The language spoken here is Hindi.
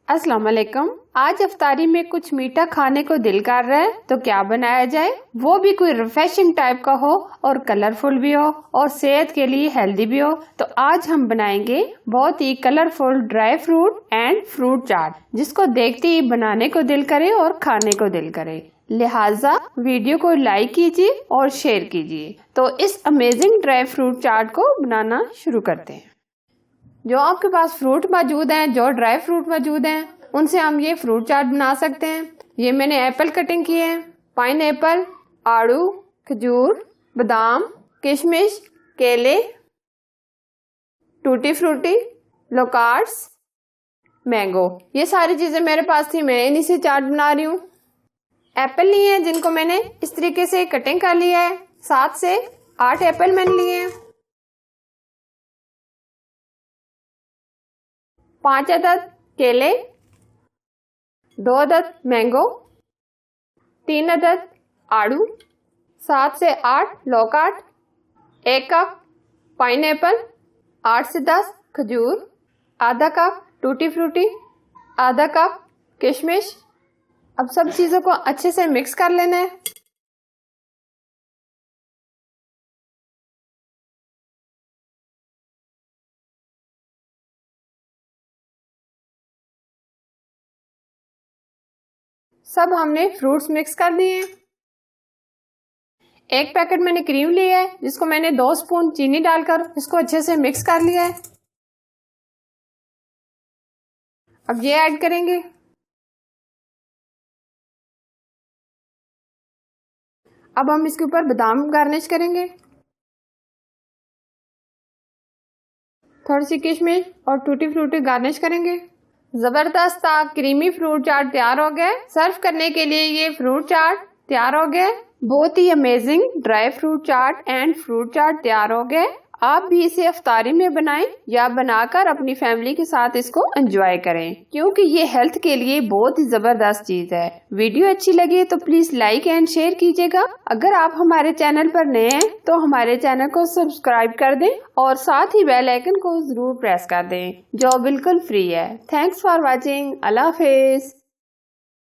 अस्सलाम वालेकुम। आज इफ्तारी में कुछ मीठा खाने को दिल कर रहा है तो क्या बनाया जाए, वो भी कोई रिफ्रेशिंग टाइप का हो और कलरफुल भी हो और सेहत के लिए हेल्दी भी हो। तो आज हम बनाएंगे बहुत ही colourful dry fruit and fruit chaat, जिसको देखते ही बनाने को दिल करे और खाने को दिल करे। लिहाजा वीडियो को लाइक कीजिए और शेयर कीजिए। तो इस अमेजिंग ड्राई फ्रूट चाट को बनाना शुरू करते हैं। जो आपके पास फ्रूट मौजूद हैं, जो ड्राई फ्रूट मौजूद हैं, उनसे हम ये फ्रूट चाट बना सकते हैं। ये मैंने एप्पल कटिंग किए हैं, पाइन एप्पल, आड़ू, खजूर, बादाम, किशमिश, केले, टूटी फ्रूटी, लोकार्ड्स, मैंगो, ये सारी चीजें मेरे पास थी, मैं इन्हीं से चाट बना रही हूँ। एप्पल लिए हैं जिनको मैंने इस तरीके से कटिंग कर लिया है। 7 से 8 एप्पल मैंने लिए हैं। 5 अदद केले, 2 अदद मैंगो, 3 अदद आड़ू, 7 से 8 लोकार्ड, 1 कप पाइनएप्पल, 8 से 10 खजूर, आधा कप टूटी फ्रूटी, आधा कप किशमिश। अब सब चीजों को अच्छे से मिक्स कर लेना है। सब हमने फ्रूट्स मिक्स कर दिए हैं। 1 पैकेट मैंने क्रीम लिया है, जिसको मैंने 2 स्पून चीनी डालकर इसको अच्छे से मिक्स कर लिया है। अब ये ऐड करेंगे। अब हम इसके ऊपर बादाम गार्निश करेंगे, थोड़ी सी किशमिश और टूटी फ्रूटी गार्निश करेंगे। जबरदस्त क्रीमी फ्रूट चाट तैयार हो गया। सर्व करने के लिए ये फ्रूट चाट तैयार हो गया। बहुत ही amazing dry fruit chaat and fruit chaat तैयार हो गए। आप भी इसे इफ्तारी में बनाएं या बनाकर अपनी फैमिली के साथ इसको एंजॉय करें, क्योंकि ये हेल्थ के लिए बहुत ही जबरदस्त चीज है। वीडियो अच्छी लगी तो प्लीज लाइक एंड शेयर कीजिएगा। अगर आप हमारे चैनल पर नए हैं तो हमारे चैनल को सब्सक्राइब कर दें और साथ ही बेल आइकन को जरूर प्रेस कर दें, जो बिल्कुल फ्री है। Thanks for watching. Allah Hafiz.